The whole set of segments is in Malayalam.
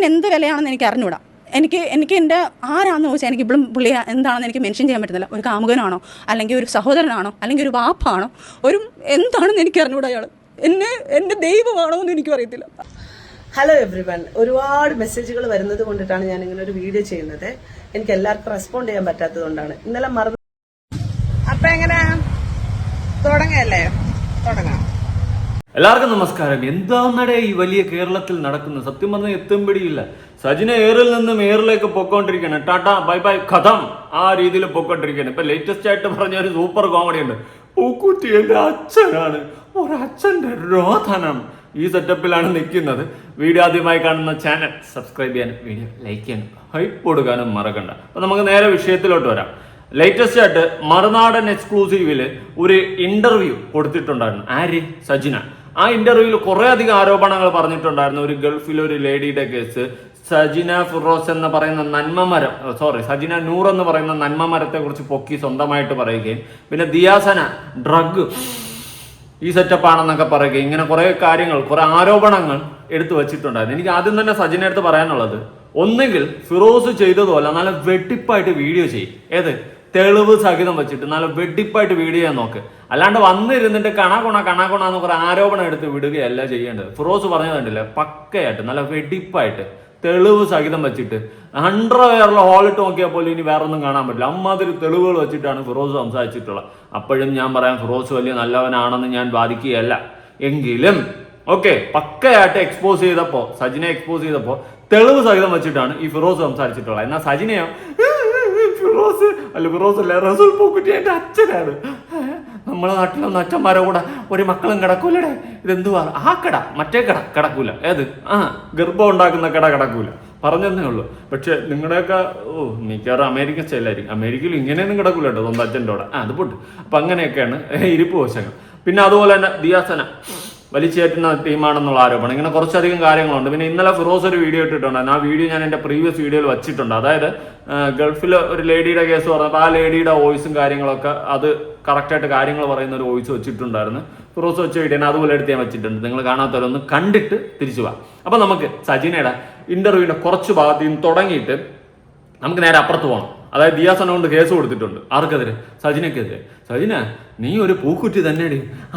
എന്ത് വിലയാണെന്ന് എനിക്ക് അറിഞ്ഞൂടാ. എനിക്ക് എൻ്റെ ആരാണെന്ന് ചോദിച്ചാൽ എനിക്ക് ഇപ്പോഴും പുള്ളി എന്താണെന്ന് എനിക്ക് മെൻഷൻ ചെയ്യാൻ പറ്റുന്നില്ല. ഒരു കാമുകനാണോ, അല്ലെങ്കിൽ ഒരു സഹോദരനാണോ, അല്ലെങ്കിൽ ഒരു വാപ്പാണോ, ഒരു എന്താണെന്ന് എനിക്ക് അറിഞ്ഞൂടാ. അയാൾ എൻ്റെ ദൈവമാണോ എന്ന് എനിക്കും അറിയത്തില്ല. ഹലോ എവ്രിവൺ, ഒരുപാട് മെസ്സേജുകൾ വരുന്നത് കൊണ്ടിട്ടാണ് ഞാൻ ഇങ്ങനെ ഒരു വീഡിയോ ചെയ്യുന്നത്. എനിക്ക് എല്ലാവർക്കും റെസ്പോണ്ട് ചെയ്യാൻ പറ്റാത്തത് കൊണ്ടാണ്. ഇന്നലെ മറന്നു. അപ്പൊ എങ്ങനെ തുടങ്ങല്ലേ? തുടങ്ങാം. എല്ലാവർക്കും നമസ്കാരം. എന്താന്നടേ ഈ വലിയ കേരളത്തിൽ നടക്കുന്നത്? സത്യം പറഞ്ഞാൽ എത്തും പിടിയില്ല. സജിന എയറിൽ നിന്നും എയറിലേക്ക് പൊക്കോണ്ടിരിക്കുകയാണ്. ടാറ്റാ ബൈ ബൈ കഥം ആ രീതിയിൽ പൊക്കോണ്ടിരിക്കുകയാണ്. ഇപ്പൊ ലേറ്റസ്റ്റ് ആയിട്ട് പറഞ്ഞ ഒരു സൂപ്പർ കോമഡി ഉണ്ട്. പൂക്കുറ്റി എന്റെ അച്ഛനാണ്, ഒരച്ഛന്റെ രോധനം. ഈ സെറ്റപ്പിലാണ് നിൽക്കുന്നത്. വീഡിയോ ആദ്യമായി കാണുന്ന ചാനൽ സബ്സ്ക്രൈബ് ചെയ്യാനും വീഡിയോ ലൈക്ക് ചെയ്യാനും ഹൈപ്പ് കൊടുക്കാനും മറക്കണ്ട. അപ്പൊ നമുക്ക് നേരെ വിഷയത്തിലോട്ട് വരാം. ലേറ്റസ്റ്റ് ആയിട്ട് മറുനാടൻ എക്സ്ക്ലൂസീവില് ഒരു ഇന്റർവ്യൂ കൊടുത്തിട്ടുണ്ടായിരുന്നു. ആര്? സജിന. ആ ഇന്റർവ്യൂവിൽ കുറെ അധികം ആരോപണങ്ങൾ പറഞ്ഞിട്ടുണ്ടായിരുന്നു. ഒരു ഗൾഫിലെ ഒരു ലേഡിയുടെ കേസ്, സജിന ഫിറോസ് എന്ന് പറയുന്ന സജിന നൂർ എന്ന് പറയുന്ന നന്മമരത്തെ കുറിച്ച് പൊക്കി സ്വന്തമായിട്ട് പറയുകയും, പിന്നെ ദിയാസന ഡ്രഗ് ഈ സെറ്റപ്പ് ആണെന്നൊക്കെ പറയുകയും, ഇങ്ങനെ കുറെ കാര്യങ്ങൾ, കുറെ ആരോപണങ്ങൾ എടുത്തു വെച്ചിട്ടുണ്ടായിരുന്നു. എനിക്ക് ആദ്യം തന്നെ സജിന അടുത്ത് പറയാനുള്ളത്, ഒന്നുകിൽ ഫിറോസ് ചെയ്തതുമല്ല, നല്ല വെട്ടിപ്പായിട്ട് വീഡിയോ ചെയ്യും. ഏത് തെളിവ് സഹിതം വെച്ചിട്ട് നല്ല വെട്ടിപ്പായിട്ട് വീഡിയോ ചെയ്യാൻ നോക്ക്. അല്ലാണ്ട് വന്നിരുന്നിട്ട് കണാകൊണ എന്ന് കുറെ ആരോപണം എടുത്ത് വിടുകയല്ല ചെയ്യേണ്ടത്. ഫിറോസ് പറഞ്ഞു കണ്ടില്ലേ, പക്കയായിട്ട് നല്ല വെട്ടിപ്പായിട്ട് തെളിവ് സഹിതം വെച്ചിട്ട് അണ്ടർവെയറിലെ ഹോളിട്ട് നോക്കിയാൽ പോലും ഇനി വേറെ ഒന്നും കാണാൻ പറ്റില്ല. അമ്മാതിരി തെളിവുകൾ വെച്ചിട്ടാണ് ഫിറോസ് സംസാരിച്ചിട്ടുള്ളത്. അപ്പോഴും ഞാൻ പറയാം, ഫിറോസ് വലിയ നല്ലവനാണെന്ന് ഞാൻ വാദിക്കുകയല്ല. എങ്കിലും ഓക്കെ, പക്കയായിട്ട് സജിനെ എക്സ്പോസ് ചെയ്തപ്പോ തെളിവ് സഹിതം വെച്ചിട്ടാണ് ഈ ഫിറോസ് സംസാരിച്ചിട്ടുള്ളത്. എന്നാൽ സജിനെയോ ഫിറോസ് അല്ല, റസൂൽ പൂക്കുറ്റി എന്റെ അച്ഛനാണ്. നമ്മളെ നാട്ടിലൊന്നും അച്ഛന്മാരെ കൂടെ ഒരു മക്കളും കിടക്കൂലടേ. ഇതെന്തുവാ? ആ കട, മറ്റേ കട കിടക്കൂല. ഏത്? ഗർഭം ഉണ്ടാക്കുന്ന കട കിടക്കൂല. പറഞ്ഞതേ ഉള്ളൂ. പക്ഷെ നിങ്ങളുടെയൊക്കെ മിക്കവാറും അമേരിക്കൻ സ്റ്റൈലായിരിക്കും. അമേരിക്കയിൽ ഇങ്ങനെയൊന്നും കിടക്കൂല കേട്ടോ സ്വന്തം അച്ഛൻ്റെ കൂടെ. അത് പൊട്ട്. അപ്പൊ അങ്ങനെയൊക്കെയാണ് ഇരിപ്പ് വശങ്ങൾ. പിന്നെ അതുപോലെ തന്നെ ദിയാസന വലിച്ചേറ്റുന്ന ടീമാണെന്നുള്ള ആരോപണം. ഇങ്ങനെ കുറച്ചധികം കാര്യങ്ങളുണ്ട്. പിന്നെ ഇന്നലെ ഫിറോസ് ഒരു വീഡിയോ ഇട്ടിട്ടുണ്ടായിരുന്നു. ആ വീഡിയോ ഞാൻ എൻ്റെ പ്രീവിയസ് വീഡിയോയിൽ വെച്ചിട്ടുണ്ട്. അതായത് ഗൾഫിൽ ഒരു ലേഡിയുടെ കേസ് പറഞ്ഞപ്പോൾ ആ ലേഡിയുടെ വോയിസും കാര്യങ്ങളൊക്കെ അത് കറക്റ്റായിട്ട് കാര്യങ്ങൾ പറയുന്ന ഒരു വോയിസ് വെച്ചിട്ടുണ്ടായിരുന്നു. ഫിറോസ് വെച്ച വീഡിയോ അതുപോലെ എടുത്ത് ഞാൻ വെച്ചിട്ടുണ്ട്. നിങ്ങൾ കാണാത്തവരൊന്ന് കണ്ടിട്ട് തിരിച്ചു പോവാം. അപ്പൊ നമുക്ക് സജിനയുടെ ഇന്റർവ്യൂവിന്റെ കുറച്ച് ഭാഗത്ത് നിന്ന് തുടങ്ങിയിട്ട് നമുക്ക് നേരെ അപ്പുറത്ത് പോകണം. അതായത് ദിയാസന കൊണ്ട് കേസ് കൊടുത്തിട്ടുണ്ട്. ആർക്കെതിരെ? സജിനക്കെതിരെ. സജിന, നീ ഒരു പൂക്കുറ്റി തന്നെ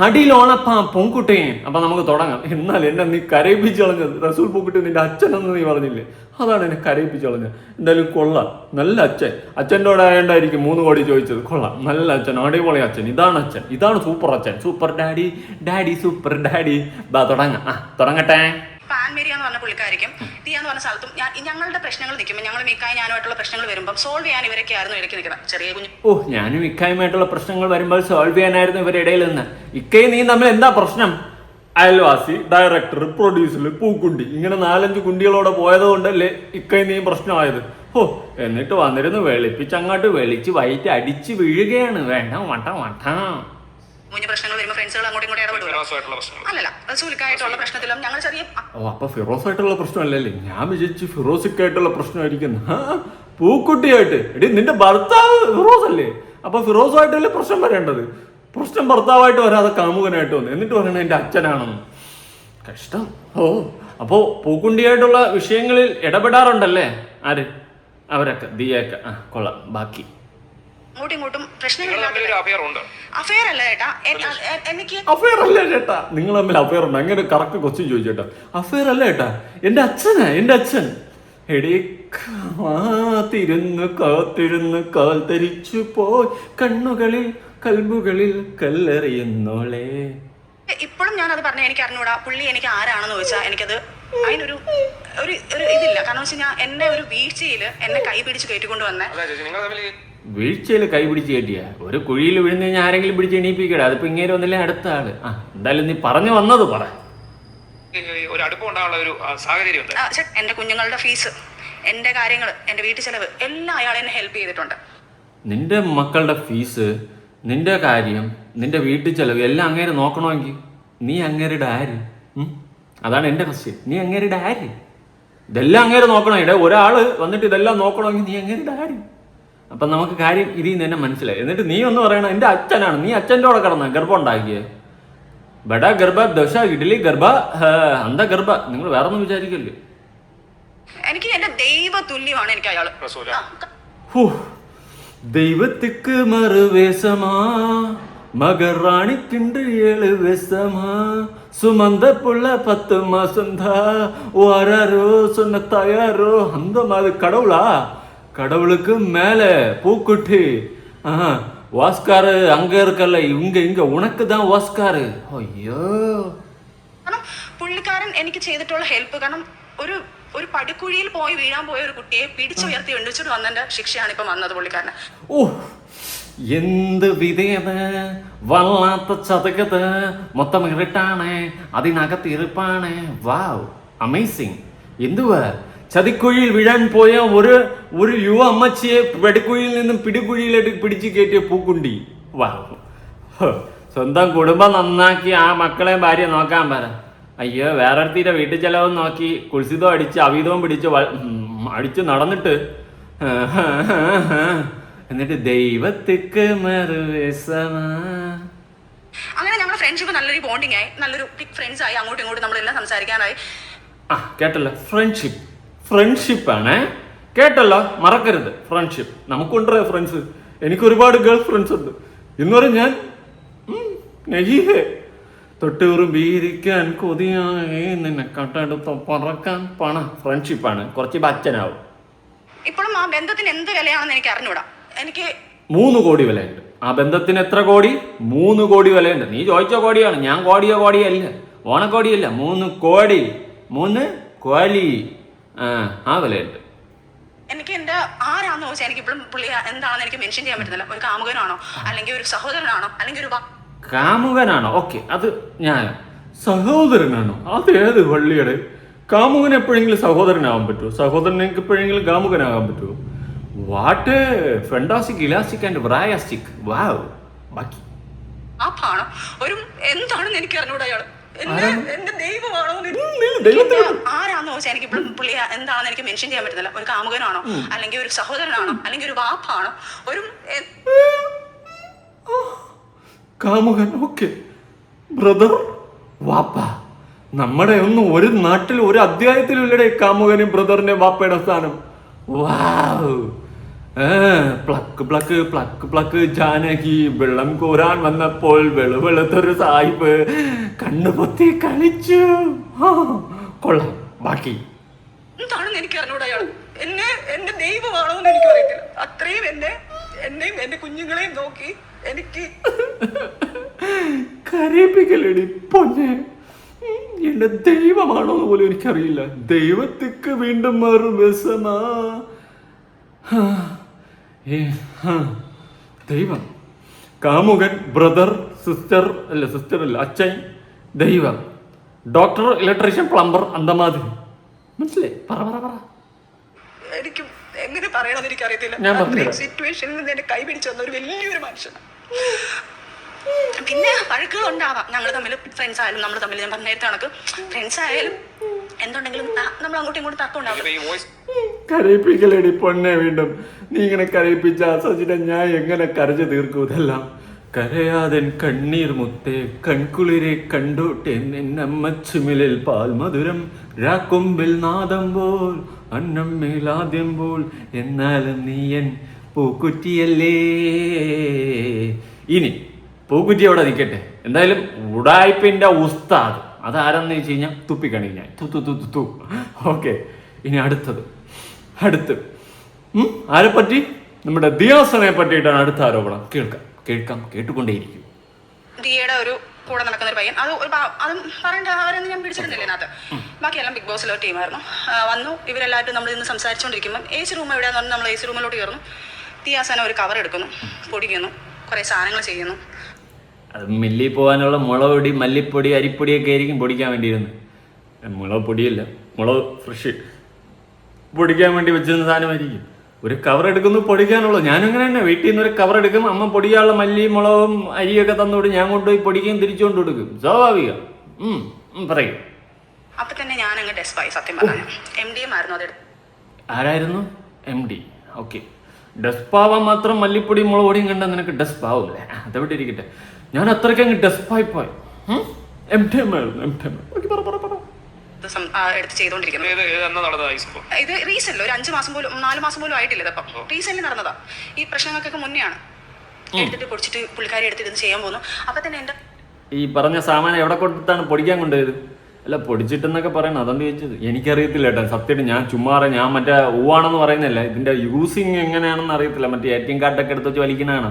അടിയിലോണപ്പാ പൊങ്കുട്ടിയെ. അപ്പൊ നമുക്ക് തുടങ്ങാം. എന്നാൽ എന്നെ നീ കരയിപ്പിച്ച് കളഞ്ഞത്, റസൂൽ പൂക്കുട്ടി നിന്റെ അച്ഛനെന്ന് നീ പറഞ്ഞില്ലേ, അതാണ് എന്നെ കരയിപ്പിച്ച് കളഞ്ഞത്. എന്തായാലും കൊള്ളാം, നല്ല അച്ഛൻ. അച്ഛൻ്റെ കൂടെ ആയതുകൊണ്ടായിരിക്കും 3 കോടി ചോദിച്ചത്. കൊള്ളാം, നല്ല അച്ഛൻ, അടിപൊളി അച്ഛൻ. ഇതാണ് അച്ഛൻ, ഇതാണ് സൂപ്പർ അച്ഛൻ, സൂപ്പർ ഡാഡി സൂപ്പർ ഡാഡി. തുടങ്ങട്ടെ. പാൻമേരിയ എന്ന് പറഞ്ഞ പുള്ളിക്കാരിക്കും ദിയ എന്ന് പറഞ്ഞ സ്ഥലത്തും ഞങ്ങളുടെ പ്രശ്നങ്ങൾ നിൽക്കുമ്പോൾ ഞങ്ങൾ മിക്കായി ഞാനുമായിട്ടുള്ള പ്രശ്നങ്ങൾ വരുമ്പോൾ സോൾവ് ചെയ്യാൻ ഇവരൊക്കെ ആയിരുന്നു ഇടയ്ക്ക് നിൽക്കുന്നത്. ചെറിയ കുഞ്ഞു ഞാനും ഇക്കായുമായിട്ടുള്ള പ്രശ്നങ്ങൾ വരുമ്പോൾ സോൾവ് ചെയ്യാനായിരുന്നു ഇവരുടെ ഇടയിൽ നിന്ന്. ഇക്കയും നീ തമ്മിൽ എന്താ പ്രശ്നം? അയൽവാസി, ഡയറക്ടർ, പ്രൊഡ്യൂസർ, പൂക്കുണ്ടി, ഇങ്ങനെ 4-5 കുണ്ടികളോടെ പോയത് കൊണ്ടല്ലേ ഇക്കയും നീ പ്രശ്നമായത്. എന്നിട്ട് വന്നിരുന്ന് അങ്ങോട്ട് വെളിച്ച് വയറ്റ് അടിച്ച് വീഴുകയാണ്. വേണ്ട കുഞ്ഞു പ്രശ്നങ്ങൾ വരുമ്പോൾ ഫ്രണ്ട്സുകൾ അങ്ങോട്ടും ഇങ്ങോട്ടും ഇടപെടുക. അല്ലല്ല, റസൂലിക്കായിട്ടുള്ള പ്രശ്നത്തിലും ഞങ്ങൾ ചെറിയ അപ്പൊ ഫിറോസായിട്ടുള്ള പ്രശ്നമല്ലല്ലേ? ഞാൻ വിചാരിച്ചു ഫിറോസിക്കായിട്ടുള്ള പ്രശ്നമായിരിക്കുന്നു. പൂക്കുട്ടിയായിട്ട് എടി, നിന്റെ ഭർത്താവ് ഫിറോസ് അല്ലേ? അപ്പൊ ഫിറോസുമായിട്ടല്ലേ പ്രശ്നം വരേണ്ടത്? പ്രശ്നം ഭർത്താവായിട്ട് വരാതെ കാമുകനായിട്ട് വന്നു. എന്നിട്ട് പറയണ എന്റെ അച്ഛനാണെന്ന്. കഷ്ടം. അപ്പോ പൂക്കുണ്ടിയായിട്ടുള്ള വിഷയങ്ങളിൽ ഇടപെടാറുണ്ടല്ലേ ആര്? അവരൊക്കെ, ദിയൊക്കെ. കൊള്ളാം. ബാക്കി ഇങ്ങോട്ടും പ്രശ്നങ്ങളില്ല. അഫെയർ അല്ല ചേട്ടാ, നിങ്ങൾ തമ്മിൽ അഫെയർ ഉണ്ട്? അങ്ങനെ കറക്റ്റ് ക്വസ്റ്റ്യൻ ചോദിച്ചേട്ടാ. അഫെയർ അല്ല ചേട്ടാ, എന്റെ അച്ഛനാ, എന്റെ അച്ഛൻ. എടേ കാത്തിരുന്ന് കാൽ തരിച്ചു പോയി കണ്ണുകളിൽ കൽബുകളിൽ കല്ലെറിയുന്നോളെ. ഇപ്പോഴും ഞാൻ അത് പറഞ്ഞ എനിക്ക് അറിഞ്ഞൂടാ. പുള്ളി എനിക്ക് ആരാണെന്ന് ചോദിച്ചാൽ എനിക്കത് അതിനൊരു ഇതില്ല. കാരണം വെച്ച് കഴിഞ്ഞാൽ എന്നെ ഒരു വീഴ്ചയിൽ എന്നെ കൈ പിടിച്ച് കയറ്റിക്കൊണ്ട് വന്നേ. വീഴ്ചയിൽ കൈ പിടിച്ച് കയറ്റിയ ഒരു കുഴിയിൽ വീഴുന്ന കഴിഞ്ഞാൽ ആരെങ്കിലും പിടിച്ച് എണീപ്പിക്കട. അതിപ്പോ ഇങ്ങനെ ഒന്നില്ലേ അടുത്ത ആള്. എന്തായാലും നീ പറഞ്ഞു വന്നത് പറ. ഒരു അടുപ്പം ഉണ്ടാവാനുള്ള ഒരു സാഹചര്യം. എന്റെ കുഞ്ഞുങ്ങളുടെ ഫീസ്, എന്റെ കാര്യങ്ങൾ, എന്റെ വീട്ടു ചെലവ് എല്ലാം അയാൾ എന്നെ ഹെൽപ്പ് ചെയ്തിട്ടുണ്ട്. നിന്റെ മക്കളുടെ ഫീസ്, നിന്റെ കാര്യം, നിന്റെ വീട്ടു ചെലവ് എല്ലാം അങ്ങേര് നോക്കണമെങ്കിൽ നീ അങ്ങേരുടെ ആര്? അതാണ് എന്റെ ക്വസ്റ്റ്യൻ. നീ അങ്ങേരുടെ ആര്? ഇതെല്ലാം അങ്ങേര് നോക്കണം. ഒരാള് വന്നിട്ട് ഇതെല്ലാം നോക്കണമെങ്കിൽ നീ അങ്ങേരുടെ ആര്? അപ്പൊ നമുക്ക് കാര്യം ഇതിൽ നിന്ന് തന്നെ മനസ്സിലായി. എന്നിട്ട് നീ ഒന്ന് പറയണം എന്റെ അച്ഛനാണ്. നീ അച്ഛൻ്റെ കൂടെ കിടന്ന ഗർഭം ഉണ്ടാക്കിയേ. ബഡ ഗർഭ, ദശ, ഇഡലി ഗർഭ, അന്ത ഗർഭ. നിങ്ങൾ വേറെ ഒന്നും വിചാരിക്കല്ലേ? എനിക്ക് എന്റെ ദൈവ തുല്യമാണ് എനിക്ക് അയാള്. റസൂല. தெய்வத்துக்கு மறு வேஷமா மகராணிக்குண்டு 7 வேஷமா சுமந்த புள்ள 10 மாசந்தா வராரோ சொன்ன தயாரோ அந்த மாதிரி கடவுளா? கடவுளுக்கு மேல பூக்குட்டி வாஸ்காரு அங்க இருக்கல, இங்க உனக்கு தான் வாஸ்കാര്. അയ്യോ, കാരണം പുള്ളിക്കാരൻ എനിക്ക് ചെയ്തിട്ടുള്ള ഹെൽപ്പ്, കാരണം ഒരു പടിക്കുഴിയിൽ പോയി വീഴാൻ പോയ ഒരു കുട്ടിയെ പിടിച്ചുയർത്തി എണ്ണിച്ചിട്ട് വന്നതിന്റെ ശിക്ഷയാണ് ഇപ്പൊ വന്നത് പുള്ളിക്കാരന്. ഓ, എന്ത് വിധേയത്, വല്ലാത്ത ചതകത്, മൊത്തം ഇരുട്ടാണ്, അതിനകത്ത് ഇരുപ്പാണ്. വാവ്, അമേസിങ്. എന്തുവാ ചതിക്കുഴിയിൽ വീഴാൻ പോയ ഒരു യുവ അമ്മച്ചിയെ വെടിക്കുഴിയിൽ നിന്നും പിടിക്കുഴിയിലേക്ക് പിടിച്ചു കയറ്റിയ പൂക്കുണ്ടി. വാവ്, സ്വന്തം കുടുംബം നന്നാക്കി ആ മക്കളെ ഭാര്യ നോക്കാൻ പറ. അയ്യോ, വേറൊരുത്തീരെ വീട്ടിൽ ചെലവും നോക്കി കുൽസിതവും അടിച്ച് അവീതവും പിടിച്ച് അടിച്ച് നടന്നിട്ട് എന്നിട്ട് ദൈവത്തിക്ക് മറുവേഷമാ. അങ്ങനെ ഞങ്ങളുടെ ഫ്രണ്ട്ഷിപ്പ് നല്ലൊരു ബോണ്ടിങ് ആയി, നല്ലൊരു ബിഗ് ഫ്രണ്ട്സ് ആയി, അങ്ങോട്ടും ഇങ്ങോട്ടും നമ്മളെല്ലാം സംസാരിക്കാനായി. കേട്ടല്ലോ, ഫ്രണ്ട്ഷിപ്പാണ്. കേട്ടല്ലോ, മറക്കരുത് ഫ്രണ്ട്ഷിപ്പ്. നമുക്കുണ്ട് ഫ്രണ്ട്സ്, എനിക്ക് ഒരുപാട് ഗേൾ ഫ്രണ്ട്സ് ഉണ്ട്. എന്ന് പറഞ്ഞാൽ ഞാൻ നെയ്യേ തൊട്ടൂറും ബീരിക്കാൻ കൊതിയായി നിന്നെ കട്ടെടുത്ത് പറക്കാൻ പണ. ഫ്രണ്ട്ഷിപ്പാണ്, കുറച്ച് ബച്ചനാവും. ഇപ്പോഴും ആ ബന്ധത്തിന് എന്ത് വിലയാണെന്ന് എനിക്ക് അറിഞ്ഞൂടാ. എനിക്ക് 3 കോടി വിലയുണ്ട് ആ ബന്ധത്തിന്. എത്ര കോടി? 3 കോടി വിലയുണ്ട്. നീ ചോദിച്ച കോടിയാണ്, ഞാൻ കോടിയല്ല, ഓണക്കോടിയല്ല. 3 കോടി, 3 കോടി. ആ വിലയുണ്ട്. എനിക്ക് എന്റെ ആരാന്ന് ചോദിച്ചാൽ എനിക്ക് ഇപ്പോഴും പുള്ളി എന്താണെന്ന് എനിക്ക് മെൻഷൻ ചെയ്യാൻ പറ്റുന്നില്ല. ഒരു കാമുകനാണോ, അല്ലെങ്കിൽ ഒരു സഹോദരനാണോ, അല്ലെങ്കിൽ ഒരു കാമുകനാണോ? ഓക്കെ, അത് ഞാൻ. സഹോദരനാണോ? അതേത് വള്ളിയുടെ? കാമുകന് എപ്പോഴെങ്കിലും സഹോദരനാവാൻ പറ്റുമോ? സഹോദരനെനിക്ക് എപ്പോഴെങ്കിലും കാമുകനാകാൻ പറ്റുമോ? വാട്ട് ഫെൻഡാസ്റ്റിക്, ഇലാസ്റ്റിക് ആൻഡ് വ്രായാസ്റ്റിക്. വാവ്. ബാക്കി ആണോ ഒരു എന്താണെന്ന് എനിക്ക് അറിഞ്ഞൂടാ. അയാള് എന്റെ ദൈവമാണോ ആരാന്ന് ചോദിച്ചാൽ എനിക്ക് ഇപ്പോഴും പുള്ളി എന്താണെന്ന് എനിക്ക് മെൻഷൻ ചെയ്യാൻ പറ്റുന്നില്ല. ഒരു കാമുകനാണോ, അല്ലെങ്കിൽ ഒരു സഹോദരനാണോ, അല്ലെങ്കിൽ ഒരു വാപ്പാണോ, ഒരു കാമുകൻ. ഓക്കെ, ബ്രദർ, വാപ്പ. നമ്മുടെ ഒന്നും ഒരു നാട്ടിൽ ഒരു അധ്യായത്തിലുള്ളടെ കാമുകനും ബ്രദറിന്റെ വാപ്പയുടെ സ്ഥാനം. വാവ്. പ്ലക്ക് പ്ലക്ക് പ്ലക്ക് പ്ലക്ക് ജാനകി വെള്ളം കോരാൻ വന്നപ്പോൾ വെളുവെളുത്തൊരു സായിപ്പ് കണ്ണുപൊത്തി കളിച്ചു. കൊള്ളാം. ബാക്കി എന്താണെന്ന് എനിക്ക് അറിഞ്ഞൂടാ. അയാൾ എന്റെ ദൈവമാണോ എന്ന് എനിക്ക് അറിയത്തില്ല. അത്രയും എന്നെയും എന്റെ കുഞ്ഞുങ്ങളെയും നോക്കി എനിക്ക് കരയിപ്പിക്കലടി പൊന്നെ. എന്റെ ദൈവമാണോ എന്ന് പോലും എനിക്കറിയില്ല. ദൈവത്തിക്ക് വീണ്ടും മറുവശമാ. ദൈവം, കാമുകൻ, ബ്രദർ, സിസ്റ്റർ അല്ല അച്ഛൻ, ദൈവം, ഡോക്ടർ, ഇലക്ട്രീഷ്യൻ, പ്ലംബർ, അന്തമാതിരി. മനസ്സിലായി? പറ. എനിക്ക് എങ്ങനെ പറയണമെന്ന് എനിക്കറിയത്തില്ല. ഞാൻ പറഞ്ഞു സിറ്റുവേഷനിൽ നിന്ന് എന്നെ കൈപിടിച്ചു വന്ന ഒരു വലിയൊരു മനുഷ്യനാണ്. പിന്നെ വഴക്കുകൾ ഉണ്ടാവാം, ഞങ്ങൾ തമ്മിൽ ഫ്രണ്ട്സ് ആയാലും നമ്മൾ തമ്മിൽ. ഞാൻ പറഞ്ഞ നേരത്തെ കണക്ക് ഫ്രണ്ട്സ് ആയാലും എന്തുണ്ടെങ്കിലും നമ്മൾ അങ്ങോട്ടും ഇങ്ങോട്ടും തർക്കം ഉണ്ടാവും. കരയിപ്പിക്കലേടി പൊന്നെ. വീണ്ടും നീ ഇങ്ങനെ കരയിപ്പിച്ച സജിന ഞാൻ എങ്ങനെ കരഞ്ഞു തീർക്കും ഇതെല്ലാം? കരയാതൻ കണ്ണീർ മുത്തേ കൺകുളിരെ കണ്ടോട്ടെ നിന്നമ്മച്ചുമിലിൽ പാൽ മധുരം രാക്കൊമ്പിൽ നാദം പോൽ അന്നം മേലാദ്യം പോൽ എന്നാലും നീയൻ പൂക്കുറ്റിയല്ലേ. ഇനി പൂക്കുറ്റി അവിടെ നിൽക്കട്ടെ. എന്തായാലും ഉടായ്പിന്റെ ഉസ്താദ് അതാരെന്ന് വെച്ച് കഴിഞ്ഞാൽ തുപ്പിക്കണി ഞാൻ തു. ഓക്കെ, ഇനി അടുത്ത് ആരെപ്പറ്റി? നമ്മുടെ ദിയാസനെ പറ്റിയിട്ടാണ് അടുത്ത ആരോപണം. കേൾക്കാം കേട്ടുകൊണ്ടേയിരിക്കും. ദിയയുടെ ഒരു കൂടെ നടക്കുന്ന ഒരു പയ്യൻ, അതും പറയേണ്ട അവരൊന്നും ഞാൻ പിടിച്ചിരുന്നില്ല ഇതിനകത്ത്. ബാക്കിയെല്ലാം ബിഗ് ബോസിലെ ടീമായിരുന്നു. വന്നു, ഇവരെല്ലാവരും നമ്മൾ ഇന്ന് സംസാരിച്ചുകൊണ്ടിരിക്കുമ്പോൾ AC റൂം എവിടെയാന്ന് പറഞ്ഞാൽ നമ്മൾ AC റൂമിലോട്ട് കയറുന്നു. ദിയാസന ഒരു കവർ എടുക്കുന്നു, പൊടിക്കുന്നു, കുറേ സാധനങ്ങൾ ചെയ്യുന്നു. അത് മില്ലിൽ പോകാനുള്ള മുളക്, മല്ലിപ്പൊടി, അരിപ്പൊടിയൊക്കെ ആയിരിക്കും പൊടിക്കാൻ വേണ്ടിയിരുന്നത്. മുളക് പൊടിയല്ല, മുളക് ഫ്രഷ് പൊടിക്കാൻ വേണ്ടി വെച്ചിരുന്ന സാധനമായിരിക്കും. ഒരു കവർ എടുക്കുന്നു, പൊടിക്കാനുള്ളൂ. ഞാനങ്ങനെ തന്നെ വീട്ടിൽ നിന്ന് ഒരു കവർ എടുക്കും. അമ്മ പൊടിക്കാനുള്ള മല്ലി, മുളകും അരിയൊക്കെ തന്നോട് ഞാൻ കൊണ്ടുപോയി പൊടിക്കുകയും തിരിച്ചുകൊണ്ട് കൊടുക്കും. സ്വാഭാവികം. പറയും. അപ്പൊ തന്നെ ഞാൻ അങ്ങ് ഡെസ്പായി. സത്യം പറഞ്ഞു, MDM ആയിരുന്നു അതെടുത്ത്. ആരായിരുന്നു? MD. ഓക്കെ, ഡെസ്പാവാൻ മാത്രം മല്ലിപ്പൊടി മുളക് പൊടിയും കണ്ടാൽ നിനക്ക് ഡെസ്പാവില്ലേ? അതെവിടെ ഇരിക്കട്ടെ. ഞാൻ അത്രയ്ക്ക് അങ്ങ് ഡെസ്പായി പോയി. MDM ആയിരുന്നു. എടുത്ത് ചെയ്തോണ്ടിരിക്കുന്നത്. ഇത് റീസെന്റ് ഒരു 4 മാസം പോലും ആയിട്ടില്ല. ഇതപ്പം റീസെന്റ് നടന്നതാ. ഈ പ്രശ്നങ്ങൾക്കൊക്കെ മുന്നെയാണ് എടുത്തിട്ട് പൊടിച്ചിട്ട് പുള്ളിക്കാരി എടുത്തിട്ട് ചെയ്യാൻ പോകുന്നു. അപ്പൊ തന്നെ എന്റെ ഈ പറഞ്ഞ സാമാനം എവിടെ കൊടുത്തിട്ടാണ് പൊടിക്കാൻ കൊണ്ടുപോയത്? അല്ല, പൊടിച്ചിട്ടെന്നൊക്കെ പറയണം, അതുകൊണ്ട് ചോദിച്ചത്. എനിക്കറിയത്തില്ല കേട്ടോ സത്യമായിട്ട്. ഞാൻ ചുമ്മാ ഞാൻ മറ്റേ ഊവാണെന്ന് പറയുന്നില്ല, ഇതിന്റെ യൂസിങ് എങ്ങനെയാണെന്ന് അറിയത്തില്ല. മറ്റേ ATM കാർഡൊക്കെ എടുത്ത് വെച്ച് വലിക്കുന്നതാണ്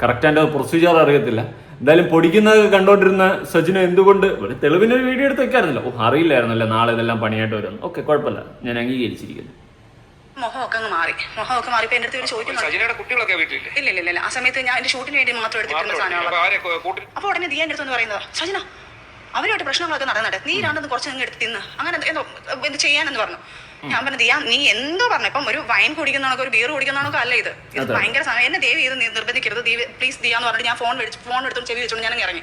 കറക്റ്റ്. അതിന്റെ പ്രൊസീജിയർ അറിയത്തില്ല. എന്തായാലും പൊടിക്കുന്നത് കണ്ടോണ്ടിരുന്ന സജിന എന്തുകൊണ്ട് ഒരു തെളിവിനൊരു വീഡിയോ എടുത്ത് വെക്കായിരുന്നില്ല? അറിയില്ലായിരുന്നല്ലേ നാളെ ഇതെല്ലാം പണിയായിട്ട് വരുന്നു. ഓക്കെ, കുഴപ്പമില്ല, ഞാൻ അംഗീകരിച്ചിരിക്കുന്നു. മുഖമൊക്കെ മാറിപ്പോ എന്റെ അടുത്ത് ചോദിക്കുന്നു. ഇല്ല ആ സമയത്ത് ഞാൻ എന്റെ ഷൂട്ടിന് വേണ്ടി മാത്രം എടുത്തിട്ടുള്ള സാധനമാണ്. അപ്പൊ ഉടനെ ദിയ എന്റെ അടുത്ത് പറയുന്നത്, സജിന അവരുമായിട്ട് പ്രശ്നങ്ങളൊക്കെ നടന്നിട്ട് നീ രണ്ടെന്ന് കുറച്ച് നിങ്ങൾ എടുത്ത് തിന്ന് അങ്ങനെ എന്ത് ചെയ്യാനെന്ന് പറഞ്ഞു. ഞാൻ പറഞ്ഞു, ദിയ നീ എന്തോ പറഞ്ഞു, ഇപ്പം ഒരു വൈൻ കുടിക്കുന്നതാണോ ഒരു ബിയർ കുടിക്കുന്നതാണോ അല്ല ഇത് ഭയങ്കര സമയം. എന്നെ ദേവി ഇത് നിർബന്ധിക്കരുത് പ്ലീസ് ദിയ എന്ന് പറഞ്ഞിട്ട് ഞാൻ ഫോൺ എടുത്തു ചെവി വെച്ചോണ്ട് ഞാൻ ഇറങ്ങി.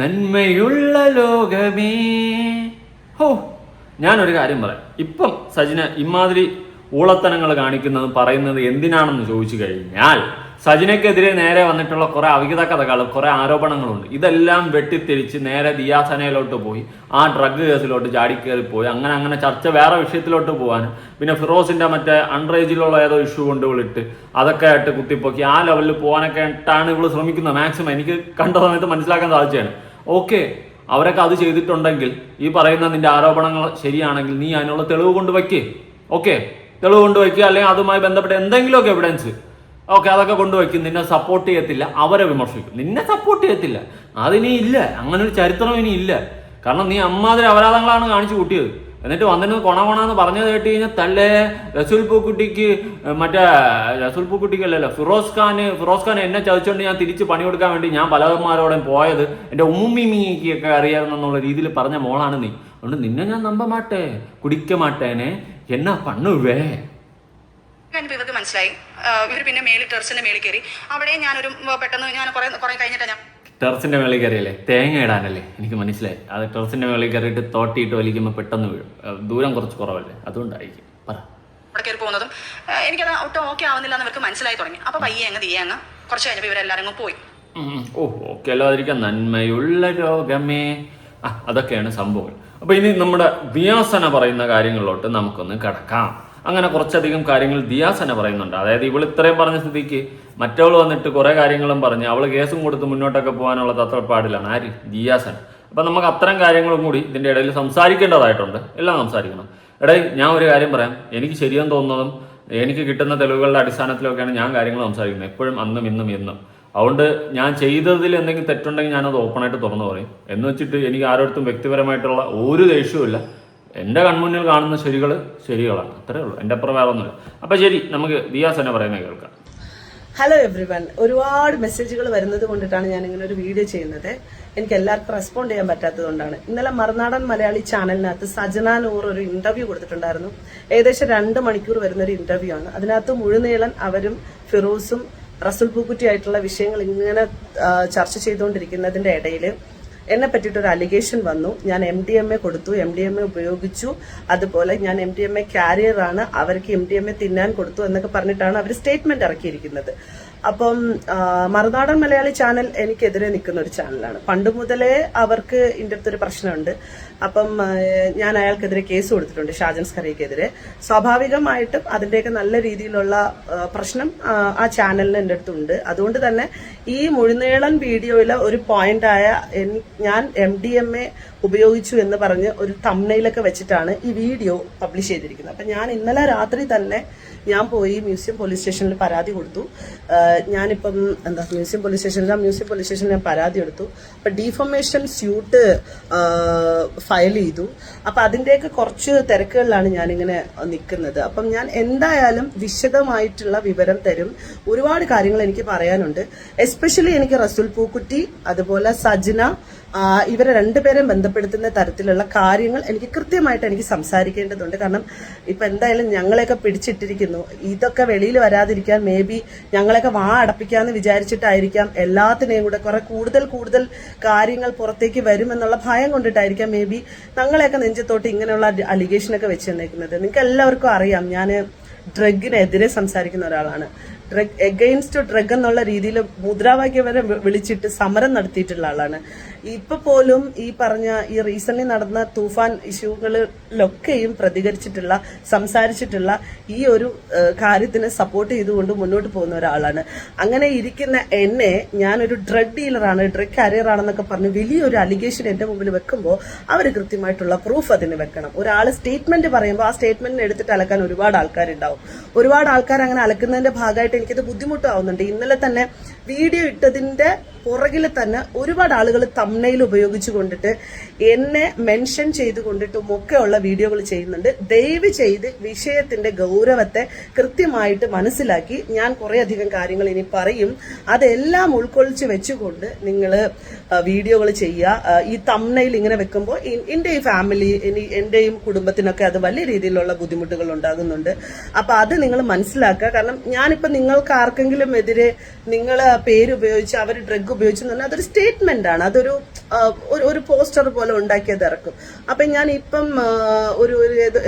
നന്മയുള്ള ലോകമേ. ഞാനൊരു കാര്യം പറയാം. ഇപ്പം സജിന ഇമാതിരി ഊളത്തനങ്ങൾ കാണിക്കുന്നത് പറയുന്നത് എന്തിനാണെന്ന് ചോദിച്ചു കഴിഞ്ഞാൽ, സജിനയ്ക്കെതിരെ നേരെ വന്നിട്ടുള്ള കുറെ അവിഹിത കഥകളും കുറെ ആരോപണങ്ങളുണ്ട്. ഇതെല്ലാം വെട്ടിത്തിരിച്ച് നേരെ ദിയാസനയിലോട്ട് പോയി ആ ഡ്രഗ് കേസിലോട്ട് ചാടിക്കയറി പോയി അങ്ങനെ ചർച്ച വേറെ വിഷയത്തിലോട്ട് പോകാനും പിന്നെ ഫിറോസിന്റെ മറ്റേ അൺറേജിലുള്ള ഏതോ ഇഷ്യൂ കൊണ്ട് വിളിട്ട് അതൊക്കെ ആയിട്ട് കുത്തിപ്പൊക്കി ആ ലെവലിൽ പോകാനൊക്കെ ആയിട്ടാണ് ഇവള് ശ്രമിക്കുന്നത്. മാക്സിമം എനിക്ക് കണ്ട സമയത്ത് മനസ്സിലാക്കാൻ സാധിച്ചതാണ്. ഓക്കെ, അവരൊക്കെ അത് ചെയ്തിട്ടുണ്ടെങ്കിൽ ഈ പറയുന്ന നിന്റെ ആരോപണങ്ങൾ ശരിയാണെങ്കിൽ നീ അതിനുള്ള തെളിവ് കൊണ്ടുവയ്ക്കേ. ഓക്കെ, തെളിവ് കൊണ്ടുവയ്ക്കുക, അല്ലെങ്കിൽ അതുമായി ബന്ധപ്പെട്ട എന്തെങ്കിലുമൊക്കെ എവിഡൻസ് ഓക്കെ അതൊക്കെ കൊണ്ടുവയ്ക്കും. നിന്നെ സപ്പോർട്ട് ചെയ്യത്തില്ല, അവരെ വിമർശിക്കും. നിന്നെ സപ്പോർട്ട് ചെയ്യത്തില്ല, അതിനി ഇല്ല. അങ്ങനെ ഒരു ചരിത്രം ഇനി ഇല്ല. കാരണം നീ അമ്മാതിരി അപരാധങ്ങളാണ് കാണിച്ചു കൂട്ടിയത്. എന്നിട്ട് വന്നിട്ട് കൊണാന്ന് പറഞ്ഞത് കേട്ട് കഴിഞ്ഞാൽ തല്ലേ റസൂൽ പൂക്കുട്ടിക്കല്ലല്ലോ ഫിറോസ് ഖാൻ എന്നെ ചതിച്ചുകൊണ്ട് ഞാൻ തിരിച്ച് പണി കൊടുക്കാൻ വേണ്ടി ഞാൻ പലവന്മാരോടെ പോയത് എൻ്റെ ഉമ്മിമിക്കൊക്കെ അറിയാമെന്നുള്ള രീതിയിൽ പറഞ്ഞ മോളാണ് നീ. അതുകൊണ്ട് നിന്നെ ഞാൻ നമ്പ മാട്ടേ, കുടിക്ക മാട്ടേനെ, എന്നാ പണ്ണുവേ. ഇവർക്ക് മനസ്സിലായി. ഇവർ പിന്നെ ടെറസിന്റെ മേളിൽ കയറി. അവിടെ ഞാനൊരു പെട്ടെന്ന് ഞാൻ കുറെ കഴിഞ്ഞിട്ടാ ഞാൻ ടെറസിന്റെ മേളിൽ കയറിയല്ലേ, തേങ്ങ ഇടാനല്ലേ, എനിക്ക് മനസ്സിലായി. അത് ടെറസിന്റെ മേളിൽ കയറിയിട്ട് തോട്ടിയിട്ട് വലിക്കുമ്പോൾ പെട്ടെന്ന് വീഴും. ദൂരം കുറച്ച് കുറവല്ലേ, അതുകൊണ്ടായിരിക്കും. പറ. അവിടെ കയറി പോകുന്നതും എനിക്കത് ഒട്ടും ഓക്കെ ആവുന്നില്ല എന്ന് ഇവർക്ക് മനസ്സിലായി തുടങ്ങി. അപ്പൊ പയ്യെ അങ്ങ് കുറച്ച് കഴിഞ്ഞപ്പോൾ ഇവരെല്ലാരും പോയി. ഓക്കെ അല്ലാതിരിക്കാം. നന്മയുള്ള രോഗമേ. അതൊക്കെയാണ് സംഭവങ്ങൾ. അപ്പൊ ഇനി നമ്മുടെ ദിയാസന പറയുന്ന കാര്യങ്ങളിലോട്ട് നമുക്കൊന്ന് കിടക്കാം. അങ്ങനെ കുറച്ചധികം കാര്യങ്ങൾ ദിയാസന പറയുന്നുണ്ട്. അതായത് ഇവൾ ഇത്രയും പറഞ്ഞ സ്ഥിതിക്ക് മറ്റവൾ വന്നിട്ട് കുറെ കാര്യങ്ങളും പറഞ്ഞ് അവൾ കേസും കൊടുത്ത് മുന്നോട്ടൊക്കെ പോകാനുള്ള തത്രപ്പാടിലാണ് ആര്, ദിയാസന. അപ്പൊ നമുക്ക് അത്തരം കാര്യങ്ങളും കൂടി ഇതിന്റെ ഇടയിൽ സംസാരിക്കേണ്ടതായിട്ടുണ്ട്. എല്ലാം സംസാരിക്കണം. ഞാൻ ഒരു കാര്യം പറയാം. എനിക്ക് ശരിയെന്ന് തോന്നുന്നതും എനിക്ക് കിട്ടുന്ന തെളിവുകളുടെ അടിസ്ഥാനത്തിലൊക്കെയാണ് ഞാൻ കാര്യങ്ങൾ സംസാരിക്കുന്നത്. എപ്പോഴും അന്നും ഇന്നും എന്നും. അതുകൊണ്ട് ഞാൻ ചെയ്തതിൽ എന്തെങ്കിലും തെറ്റുണ്ടെങ്കിൽ ഞാനത് ഓപ്പണായിട്ട് തുറന്നു പറയും. എന്ന് വെച്ചിട്ട് എനിക്ക് ആരോടത്തും വ്യക്തിപരമായിട്ടുള്ള ഒരു ദേഷ്യവുമില്ല. എൻ്റെ കൺമുന്നിൽ കാണുന്ന ശരികളാണ്, അത്രേ ഉള്ളൂ. എൻ്റെ അപ്പുറം വേറെ ഒന്നുമില്ല. അപ്പൊ ശരി, നമുക്ക് ദിയാസന പറയുന്നത് കേൾക്കാം. ഹലോ എവ്രിവൺ, ഒരുപാട് മെസ്സേജുകൾ വരുന്നത് കൊണ്ടിട്ടാണ് ഞാൻ ഇങ്ങനെ ഒരു വീഡിയോ ചെയ്യുന്നത്. എനിക്ക് എല്ലാവർക്കും റെസ്പോണ്ട് ചെയ്യാൻ പറ്റാത്തത് കൊണ്ടാണ്. ഇന്നലെ മറുനാടൻ മലയാളി ചാനലിനകത്ത് സജന നൂർ ഒരു ഇന്റർവ്യൂ കൊടുത്തിട്ടുണ്ടായിരുന്നു. ഏകദേശം 2 മണിക്കൂർ വരുന്ന ഒരു ഇന്റർവ്യൂ ആണ്. അതിനകത്ത് മുഴുനീളൻ അവരും ഫിറോസും റസൂൽ പൂക്കുറ്റി ആയിട്ടുള്ള വിഷയങ്ങൾ ഇങ്ങനെ ചർച്ച ചെയ്തുകൊണ്ടിരിക്കുന്നതിന്റെ ഇടയിൽ എന്നെ പറ്റിയിട്ടൊരു അലിഗേഷൻ വന്നു. ഞാൻ MDMA കൊടുത്തു, MDMA ഉപയോഗിച്ചു, അതുപോലെ ഞാൻ MDMA ക്യാരിയറാണ്, അവർക്ക് MDMA തിന്നാൻ കൊടുത്തു എന്നൊക്കെ പറഞ്ഞിട്ടാണ് അവർ സ്റ്റേറ്റ്മെന്റ് ഇറക്കിയിരിക്കുന്നത്. അപ്പം മറുനാടൻ മലയാളി ചാനൽ എനിക്കെതിരെ നിൽക്കുന്ന ഒരു ചാനലാണ്. പണ്ട് മുതലേ അവർക്ക് ഇതിൻ്റെ അടുത്തൊരു പ്രശ്നമുണ്ട്. അപ്പം ഞാൻ അയാൾക്കെതിരെ കേസ് കൊടുത്തിട്ടുണ്ട്, ഷാജൻ സ്കറിയക്കെതിരെ. സ്വാഭാവികമായിട്ടും അതിൻ്റെയൊക്കെ നല്ല രീതിയിലുള്ള പ്രശ്നം ആ ചാനലിന് എൻ്റെ അടുത്തുണ്ട്. അതുകൊണ്ട് തന്നെ ഈ മുഴുനീളൻ വീഡിയോയിലെ ഒരു പോയിന്റായ ഞാൻ MDMA ഉപയോഗിച്ചു എന്ന് പറഞ്ഞ് ഒരു തംബ്നെയിലൊക്കെ വെച്ചിട്ടാണ് ഈ വീഡിയോ പബ്ലിഷ് ചെയ്തിരിക്കുന്നത്. അപ്പം ഞാൻ ഇന്നലെ രാത്രി തന്നെ ഞാൻ പോയി മ്യൂസിയം പോലീസ് സ്റ്റേഷനിൽ പരാതി കൊടുത്തു. ഞാനിപ്പം മ്യൂസിയം പോലീസ് സ്റ്റേഷനിൽ ഞാൻ പരാതി എടുത്തു. അപ്പം ഡീഫമേഷൻ സ്യൂട്ട് ഫയൽ ചെയ്തു. അപ്പം അതിൻ്റെയൊക്കെ കുറച്ച് തിരക്കുകളിലാണ് ഞാനിങ്ങനെ നിൽക്കുന്നത്. അപ്പം ഞാൻ എന്തായാലും വിശദമായിട്ടുള്ള വിവരം തരും. ഒരുപാട് കാര്യങ്ങൾ എനിക്ക് പറയാനുണ്ട്. എസ്പെഷ്യലി എനിക്ക് റസൂൽ പൂക്കുറ്റി അതുപോലെ സജന ഇവരെ രണ്ടുപേരെയും ബന്ധപ്പെടുത്തുന്ന തരത്തിലുള്ള കാര്യങ്ങൾ എനിക്ക് കൃത്യമായിട്ട് എനിക്ക് സംസാരിക്കേണ്ടതുണ്ട്. കാരണം ഇപ്പൊ എന്തായാലും ഞങ്ങളെയൊക്കെ പിടിച്ചിട്ടിരിക്കുന്നു. ഇതൊക്കെ വെളിയിൽ വരാതിരിക്കാൻ മേ ബി ഞങ്ങളെയൊക്കെ അടപ്പിക്കാന്ന് വിചാരിച്ചിട്ടായിരിക്കാം. എല്ലാത്തിനെയും കൂടെ കുറെ കൂടുതൽ കാര്യങ്ങൾ പുറത്തേക്ക് വരുമെന്നുള്ള ഭയം കൊണ്ടിട്ടായിരിക്കാം മേ ബി ഞങ്ങളെയൊക്കെ നെഞ്ചത്തോട്ട് ഇങ്ങനെയുള്ള അലിഗേഷനൊക്കെ വെച്ച് തന്നേക്കുന്നത്. നിങ്ങൾക്ക് എല്ലാവർക്കും അറിയാം, ഞാൻ ഡ്രഗിനെതിരെ സംസാരിക്കുന്ന ഒരാളാണ്. എഗെയിൻസ്റ്റ് ഡ്രഗ് എന്നുള്ള രീതിയിൽ മുദ്രാവാക്യം വരെ വിളിച്ചിട്ട് സമരം നടത്തിയിട്ടുള്ള ആളാണ്. ഇപ്പൊ പോലും ഈ പറഞ്ഞ ഈ റീസെന്റ് നടന്ന തൂഫാൻ ഇഷ്യൂകളിലൊക്കെയും പ്രതികരിച്ചിട്ടുള്ള സംസാരിച്ചിട്ടുള്ള ഈ ഒരു കാര്യത്തിന് സപ്പോർട്ട് ചെയ്തുകൊണ്ട് മുന്നോട്ട് പോകുന്ന ഒരാളാണ്. അങ്ങനെ ഇരിക്കുന്ന എന്നെ ഞാനൊരു ഡ്രഗ് ഡീലറാണ്, ഡ്രഗ് കാരിയർ ആണെന്നൊക്കെ പറഞ്ഞ് വലിയൊരു അലിഗേഷൻ എന്റെ മുമ്പിൽ വെക്കുമ്പോൾ അവർ കൃത്യമായിട്ടുള്ള പ്രൂഫ് അതിന് വെക്കണം. ഒരാൾ സ്റ്റേറ്റ്മെന്റ് പറയുമ്പോൾ ആ സ്റ്റേറ്റ്മെന്റിന് എടുത്തിട്ട് അലക്കാൻ ഒരുപാട് ആൾക്കാരുണ്ടാവും. ഒരുപാട് ആൾക്കാർ അങ്ങനെ അലക്കുന്നതിന്റെ ഭാഗമായിട്ട് എനിക്കത് ബുദ്ധിമുട്ടാവുന്നുണ്ട്. ഇന്നലെ തന്നെ വീഡിയോ ഇട്ടതിന്റെ പുറകിൽ തന്നെ ഒരുപാട് ആളുകൾ തംബ്നെയിൽ ഉപയോഗിച്ചു കൊണ്ടിട്ട് എന്നെ മെൻഷൻ ചെയ്ത് കൊണ്ടിട്ടും ഒക്കെയുള്ള വീഡിയോകൾ ചെയ്യുന്നുണ്ട്. ദയവ് ചെയ്ത് വിഷയത്തിന്റെ ഗൗരവത്തെ കൃത്യമായിട്ട് മനസ്സിലാക്കി ഞാൻ കുറേയധികം കാര്യങ്ങൾ ഇനി പറയും. അതെല്ലാം ഉൾക്കൊള്ളിച്ച് വെച്ചുകൊണ്ട് നിങ്ങൾ വീഡിയോകൾ ചെയ്യുക. ഈ തംബ്നെയിൽ ഇങ്ങനെ വെക്കുമ്പോൾ എന്റെ ഈ ഫാമിലി എന്റെയും കുടുംബത്തിനൊക്കെ അത് വലിയ രീതിയിലുള്ള ബുദ്ധിമുട്ടുകൾ ഉണ്ടാകുന്നുണ്ട്. അപ്പൊ അത് നിങ്ങൾ മനസ്സിലാക്കുക. കാരണം ഞാനിപ്പോ നിങ്ങൾക്ക് ആർക്കെങ്കിലും എതിരെ നിങ്ങൾ പേര് ഉപയോഗിച്ച് അവർ ഡ്രഗ് ഉപയോഗിച്ചെന്ന് പറഞ്ഞാൽ അതൊരു സ്റ്റേറ്റ്മെന്റ് ആണ്. അതൊരു ഒരു പോസ്റ്റർ പോലെ ഉണ്ടാക്കിയത് ഇറക്കും. അപ്പൊ ഞാൻ ഇപ്പം ഒരു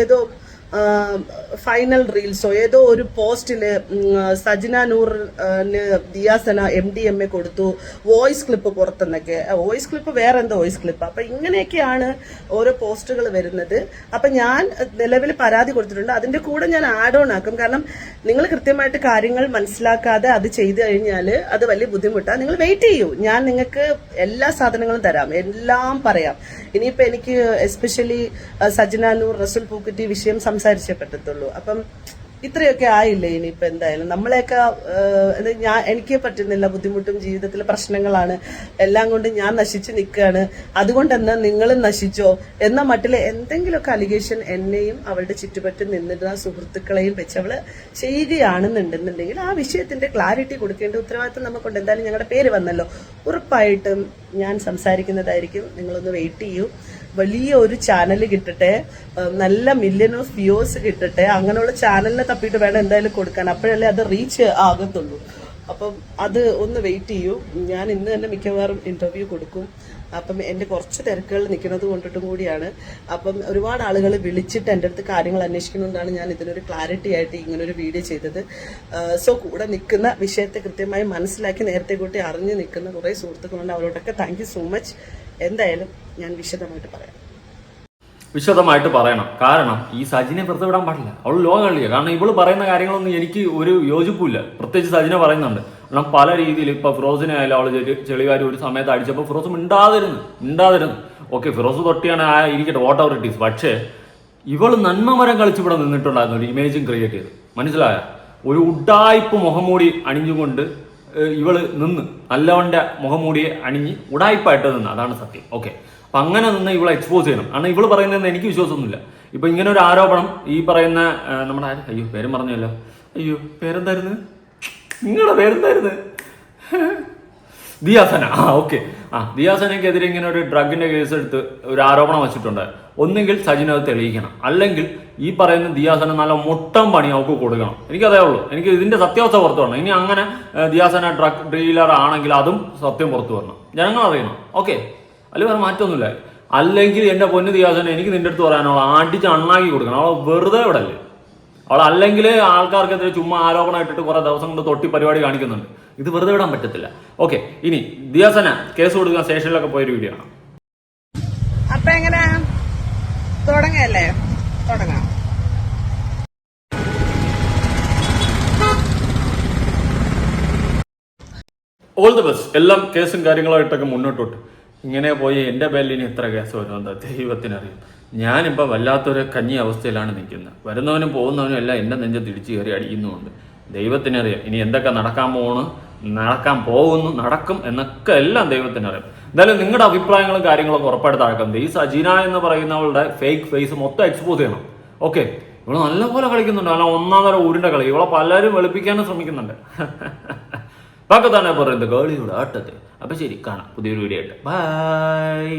ഏതോ ഫൈനൽ റീൽസോ ഏതോ ഒരു പോസ്റ്റില് സജിന നൂറിന് ദിയാസന MDMA കൊടുത്തു, വോയിസ് ക്ലിപ്പ് പുറത്തെന്നൊക്കെ. വോയിസ് ക്ലിപ്പ് വേറെ എന്തോ വോയിസ് ക്ലിപ്പ്. അപ്പൊ ഇങ്ങനെയൊക്കെയാണ് ഓരോ പോസ്റ്റുകൾ വരുന്നത്. അപ്പൊ ഞാൻ നിലവിൽ പരാതി കൊടുത്തിട്ടുണ്ട്. അതിന്റെ കൂടെ ഞാൻ ആഡ് ഓൺ ആക്കും. കാരണം നിങ്ങൾ കൃത്യമായിട്ട് കാര്യങ്ങൾ മനസ്സിലാക്കാതെ അത് ചെയ്തു കഴിഞ്ഞാൽ അത് വലിയ ബുദ്ധിമുട്ടാണ്. നിങ്ങൾ വെയിറ്റ് ചെയ്യൂ, ഞാൻ നിങ്ങൾക്ക് എല്ലാ സാധനങ്ങളും തരാം, എല്ലാം പറയാം. ഇനിയിപ്പോ എനിക്ക് എസ്പെഷ്യലി സജിന നൂർ റസുൽ പൂക്കുറ്റി വിഷയം സംസാരിച്ചേ പറ്റത്തുള്ളൂ. അപ്പം ഇത്രയൊക്കെ ആയില്ലേ. ഇനിയിപ്പോ എന്തായാലും നമ്മളെയൊക്കെ എനിക്ക് പറ്റുന്നില്ല, ബുദ്ധിമുട്ടും ജീവിതത്തിലെ പ്രശ്നങ്ങളാണ്, എല്ലാം കൊണ്ട് ഞാൻ നശിച്ചു നിൽക്കുകയാണ്, അതുകൊണ്ടെന്നാ നിങ്ങളും നശിച്ചോ എന്ന മട്ടില് എന്തെങ്കിലുമൊക്കെ അലിഗേഷൻ എന്നെയും അവളുടെ ചുറ്റുപറ്റും നിന്നിരുന്ന സുഹൃത്തുക്കളെയും വെച്ച് അവള് ചെയ്യുകയാണെന്നുണ്ടെന്നുണ്ടെങ്കിൽ ആ വിഷയത്തിന്റെ ക്ലാരിറ്റി കൊടുക്കേണ്ട ഉത്തരവാദിത്വം നമുക്കുണ്ട്. എന്തായാലും ഞങ്ങളുടെ പേര് വന്നല്ലോ, ഉറപ്പായിട്ടും ഞാൻ സംസാരിക്കുന്നതായിരിക്കും. നിങ്ങളൊന്ന് വെയിറ്റ് ചെയ്യൂ. വലിയ ഒരു ചാനൽ കിട്ടട്ടെ, നല്ല മില്യൺ ഓഫ് വ്യൂസ് കിട്ടട്ടെ. അങ്ങനെയുള്ള ചാനലിനെ തപ്പിയിട്ട് വേണം എന്തായാലും കൊടുക്കാൻ, അപ്പോഴല്ലേ അത് റീച്ച് ആകത്തുള്ളൂ. അപ്പം അത് ഒന്ന് വെയിറ്റ് ചെയ്യൂ. ഞാൻ ഇന്ന് തന്നെ മിക്കവാറും ഇന്റർവ്യൂ കൊടുക്കും. അപ്പം എന്റെ കുറച്ച് തിരക്കുകൾ നിൽക്കുന്നത് കൊണ്ടിട്ടും കൂടിയാണ്. അപ്പം ഒരുപാട് ആളുകൾ വിളിച്ചിട്ട് എൻ്റെ അടുത്ത് കാര്യങ്ങൾ അന്വേഷിക്കുന്നതുകൊണ്ടാണ് ഞാൻ ഇതിനൊരു ക്ലാരിറ്റി ആയിട്ട് ഇങ്ങനൊരു വീഡിയോ ചെയ്തത്. സോ കൂടെ നിൽക്കുന്ന വിഷയത്തെ കൃത്യമായി മനസ്സിലാക്കി നേരത്തെ കൂട്ടി അറിഞ്ഞു നിൽക്കുന്ന കുറേ സുഹൃത്തുക്കളുണ്ട്. അവരോടൊക്കെ താങ്ക് യു സോ മച്ച്. എന്തായാലും ഞാൻ വിശദമായിട്ട് പറയണം. കാരണം ഈ സജിനെ വെറുതെ വിടാൻ പാടില്ല. അവൾ ലോകം കളിക്കുക. കാരണം ഇവള് പറയുന്ന കാര്യങ്ങളൊന്നും എനിക്ക് ഒരു യോജിപ്പില്ല. പ്രത്യേകിച്ച് സജിന പറയുന്നുണ്ട്. കാരണം പല രീതിയിൽ ഇപ്പൊ ഫിറോസിനെ ആയാലും അവള് ചെളികാരി ഒരു സമയത്ത് അടിച്ചപ്പോൾ ഫിറോസ് മിണ്ടാതിരുന്നു. ഓക്കെ, ഫിറോസ് തൊട്ടിയാണ് ഇരിക്കട്ടെ, വാട്ട് എവർ ഇറ്റ് ഈസ്. പക്ഷേ ഇവള് നന്മമരം കളിച്ച് ഇവിടെ നിന്നിട്ടുണ്ടായിരുന്നു, ഒരു ഇമേജും ക്രിയേറ്റ് ചെയ്ത്. മനസ്സിലായ ഒരു ഉഡായിപ്പ് മുഖംമൂടി അണിഞ്ഞുകൊണ്ട് ഇവള് നിന്ന് നല്ലവന്റെ മുഖംമൂടിയെ അണിഞ്ഞ് ഉഡായിപ്പായിട്ട് നിന്ന്. അതാണ് സത്യം. ഓക്കെ, അപ്പൊ അങ്ങനെ നിന്ന് ഇവളെ എക്സ്പോസ് ചെയ്യണം. കാരണം ഇവള് പറയുന്നതെന്ന് എനിക്ക് വിശ്വാസമൊന്നുമില്ല. ഇപ്പൊ ഇങ്ങനെ ഒരു ആരോപണം ഈ പറയുന്ന നമ്മുടെ പേരും പറഞ്ഞല്ലോ, പേരെന്തായിരുന്നു, നിങ്ങളുടെ പേരെന്തായിരുന്നു, ദിയാസന. ഓക്കെ, ദിയാസനയ്ക്കെതിരെ ഇങ്ങനെ ഒരു ഡ്രഗിന്റെ കേസ് എടുത്ത് ഒരു ആരോപണം വെച്ചിട്ടുണ്ട്. ഒന്നുകിൽ സജിന അത് തെളിയിക്കണം, അല്ലെങ്കിൽ ഈ പറയുന്ന ദിയാസന നല്ല മുട്ടം പണി അവർക്ക് കൊടുക്കണം. എനിക്കതേ ഉള്ളൂ. എനിക്ക് ഇതിന്റെ സത്യാവസ്ഥ പുറത്തു വരണം. ഇനി അങ്ങനെ ദിയാസന ഡ്രഗ് ഡീലർ ആണെങ്കിൽ അതും സത്യം പുറത്തു വരണം, ജനങ്ങൾ അറിയണം. ഓക്കെ, അതിൽ വേറെ മാറ്റമൊന്നുമില്ല. അല്ലെങ്കിൽ എന്റെ പൊന്നു ദിയാസന, എനിക്ക് നിന്റെ അടുത്ത് പറയാനുള്ള അടിച്ച് അണ്ണാക്കി കൊടുക്കണം. അവളെ വെറുതെ വിടല്ലേ. അവൾ അല്ലെങ്കിൽ ആൾക്കാർക്കെതിരെ ചുമ്മാ ആരോപണം ഇട്ടിട്ട് കുറെ ദിവസം കൊണ്ട് തൊട്ടി പരിപാടി കാണിക്കുന്നുണ്ട്. ഇത് വെറുതെ വിടാൻ പറ്റത്തില്ല. ഓക്കെ, ഇനി ദിയാസന കേസ് കൊടുക്കാൻ സ്റ്റേഷനിലൊക്കെ പോയൊരു വീഡിയോ ആണ്. അപ്പൊ എങ്ങനെ തുടങ്ങല്ലേ? തുടങ്ങാം. All the best. എല്ലാം കേസും കാര്യങ്ങളായിട്ടൊക്കെ മുന്നോട്ടോട്ട് ഇങ്ങനെ പോയി എൻ്റെ പേരിൽ ഇനി എത്ര കേസ് വരുന്നത് ദൈവത്തിനറിയാം. ഞാനിപ്പോൾ വല്ലാത്തൊരു കഞ്ഞി അവസ്ഥയിലാണ് നിൽക്കുന്നത്. വരുന്നവനും പോകുന്നവനും എല്ലാം എൻ്റെ നെഞ്ചത്ത് ഇടിച്ചു കയറി അടിക്കുന്നുമുണ്ട്. ദൈവത്തിനറിയാം ഇനി എന്തൊക്കെ നടക്കാൻ പോകുന്നു, നടക്കും എന്നൊക്കെ എല്ലാം ദൈവത്തിനറിയാം. എന്തായാലും നിങ്ങളുടെ അഭിപ്രായങ്ങളും കാര്യങ്ങളൊക്കെ ഉറപ്പായിട്ട് താഴ്ക്കാം. ഈ സജീന എന്ന് പറയുന്നവളുടെ ഫേക്ക് ഫേസ് മൊത്തം എക്സ്പോസ് ചെയ്യണം. ഓക്കെ, ഇവള് നല്ലപോലെ കളിക്കുന്നുണ്ട്. അല്ല ഒന്നാം തരം ഊരിൻ്റെ കളി. ഇവളെ പലരും വെളുപ്പിക്കാനും ശ്രമിക്കുന്നുണ്ട്. പക്കത്താണ് പറയുന്നത് ഗേളിയുടെ ആട്ടത്തിൽ. അപ്പൊ ശരി, കാണാം പുതിയൊരു വീഡിയോ ആയിട്ട്. ബൈ.